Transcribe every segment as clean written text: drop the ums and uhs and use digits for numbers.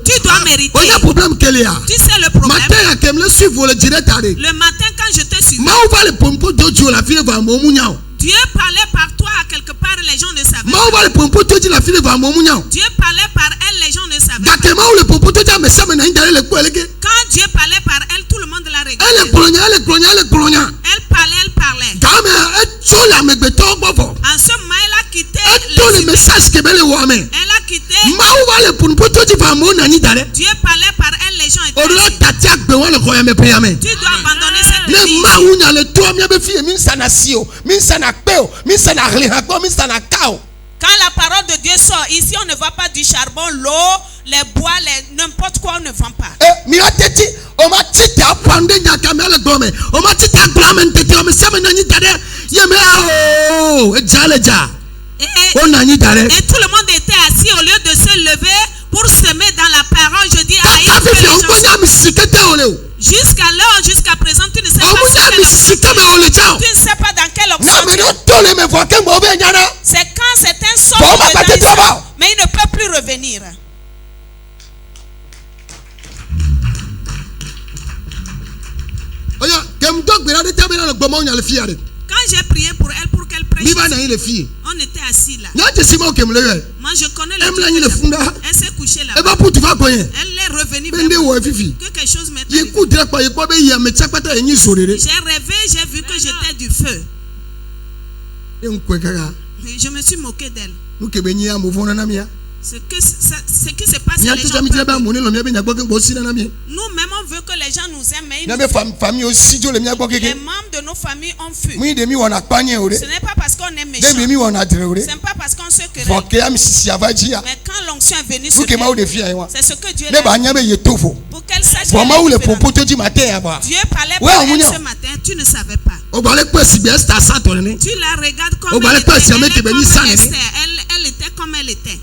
Tu dois mériter. Tu sais le problème. Le matin quand je te suivais, Dieu parlait par toi à quelque part, les gens ne savaient pas. Dieu parlait par elle, les gens ne savaient pas. Quand Dieu parlait par elle, tout le monde la regardait. Elle parlait. En ce moment, elle a quitté les messages. Elle a quitté. Dieu parlait par elle, les gens étaient assis. Tu dois abandonner cette vie. Quand la parole de Dieu sort, ici on ne voit pas du charbon, l'eau, les bois, n'importe quoi on ne vend pas. Et tout le monde était assis au lieu de se lever pour semer dans la parole. Je dis jusqu'à présent, tu ne sais pas dans quel oxygène. C'est quand c'est un son, mais il ne peut plus revenir. Quand j'ai prié pour elle pour qu'elle prêche, on était assis là. Moi je connais le Dieu. Elle s'est couchée là. Elle est revenue vers moi. Que quelque chose m'est arrivé. J'ai rêvé, j'ai vu que j'étais du feu. Je me suis moqué d'elle. Ce qui se passe, les gens peuvent. Nous-mêmes, on veut que les gens nous aiment, mais les membres de nos familles ont fui. Ce n'est pas parce qu'on est méchant. Ce n'est pas parce qu'on se querelle. Mais quand l'onction est venue sur elle, c'est ce que Dieu a dit. Pour qu'elle sache qu'elle est différente. Dieu parlait par elle ce matin, tu ne savais pas. Tu la regardes comme elle était. Elle était comme elle était.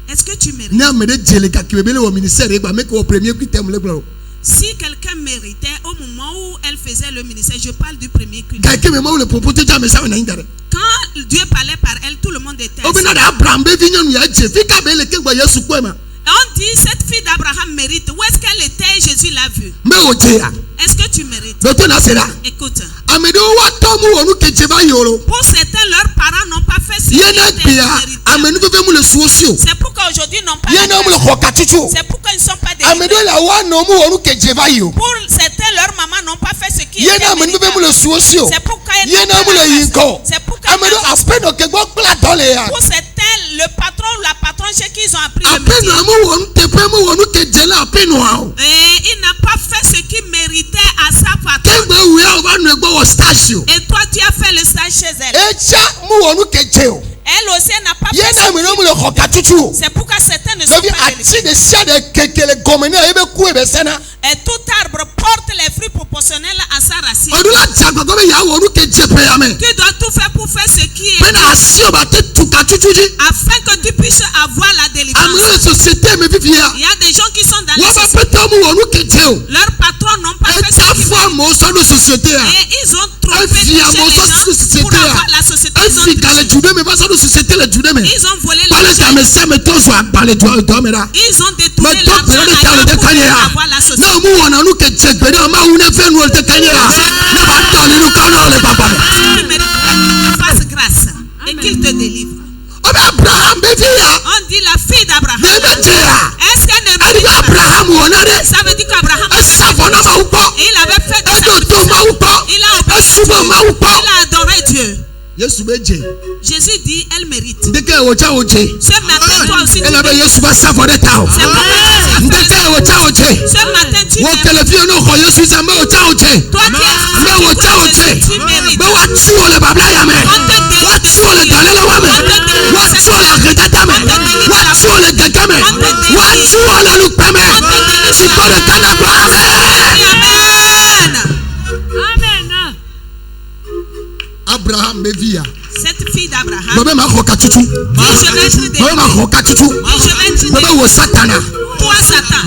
Est-ce que tu mérites? Si quelqu'un méritait au moment où elle faisait le ministère, je parle du premier culte. Quand Dieu parlait par elle, tout le monde était assis. On dit cette fille d'Abraham mérite. Où est-ce qu'elle était? Jésus l'a vue. Est-ce que tu mérites? Écoute. Pour certains, leurs parents n'ont pas fait ce qu'ils étaient. C'est pourquoi aujourd'hui ils n'ont pas. C'est pourquoi ils ne sont pas délivrés. Pour certains, leurs mamans n'ont pas fait ce qu'ils étaient. C'est pourquoi ils n'ont pas. C'est pourquoi. Pour certains, le patron ou la patronne chez qui ils ont appris le métier. Et il n'a pas fait ce qu'il méritait à sa patronne. Et toi, tu as fait le stage chez elle. Elle aussi n'a pas fait ce qu'il. C'est pourquoi certains ne sont pas délivrés. Et tout arbre porte les fruits proportionnels à sa racine. Tu dois tout faire pour faire ce qui est afin que tu puisses avoir la délivrance. Il y a des gens qui sont dans la société. Leurs patrons n'ont pas fait ce qu'ils veulent. Et ils ont trompé les gens pour avoir la société. Ils ont volé l'argent. Ils ont détourné l'argent pour avoir la société. Fasse grâce et qu'il te délivre. On dit la fille d'Abraham. Est-ce qu'elle ne mérite pas? Ça veut dire qu'Abraham il avait fait des sacrifices. Il a obéi. Il a adoré Dieu. Jésus dit, elle mérite. Ce matin, toi aussi, tu mérites. Ce matin, tu mérites. Toi qui mérites. Abraham Bevia. Cette fille d'Abraham. Je vais être toi Satan.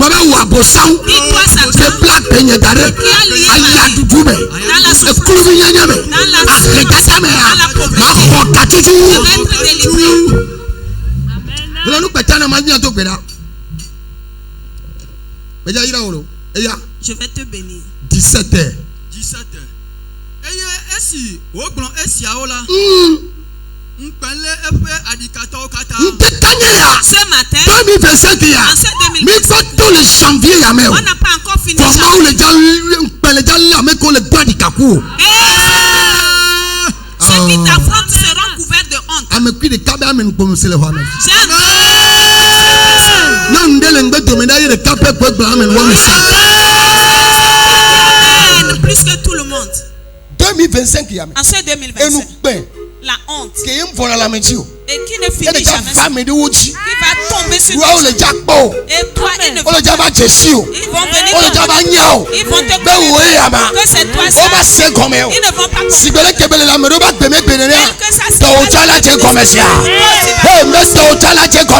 Je vais te bénir. 17h. 17h. Ce matin, en cette 2025, tous les janvier, on n'a pas encore fini. Ceux qui t'affrontent seront couverts de honte. Plus que tout le monde. 2025, en ce 2025, la honte et qui ne finit jamais, qui va tomber sur toi et toi ils vont venir, ils vont te dire que c'est toi ça, ils ne vont pas comprendre que ça c'est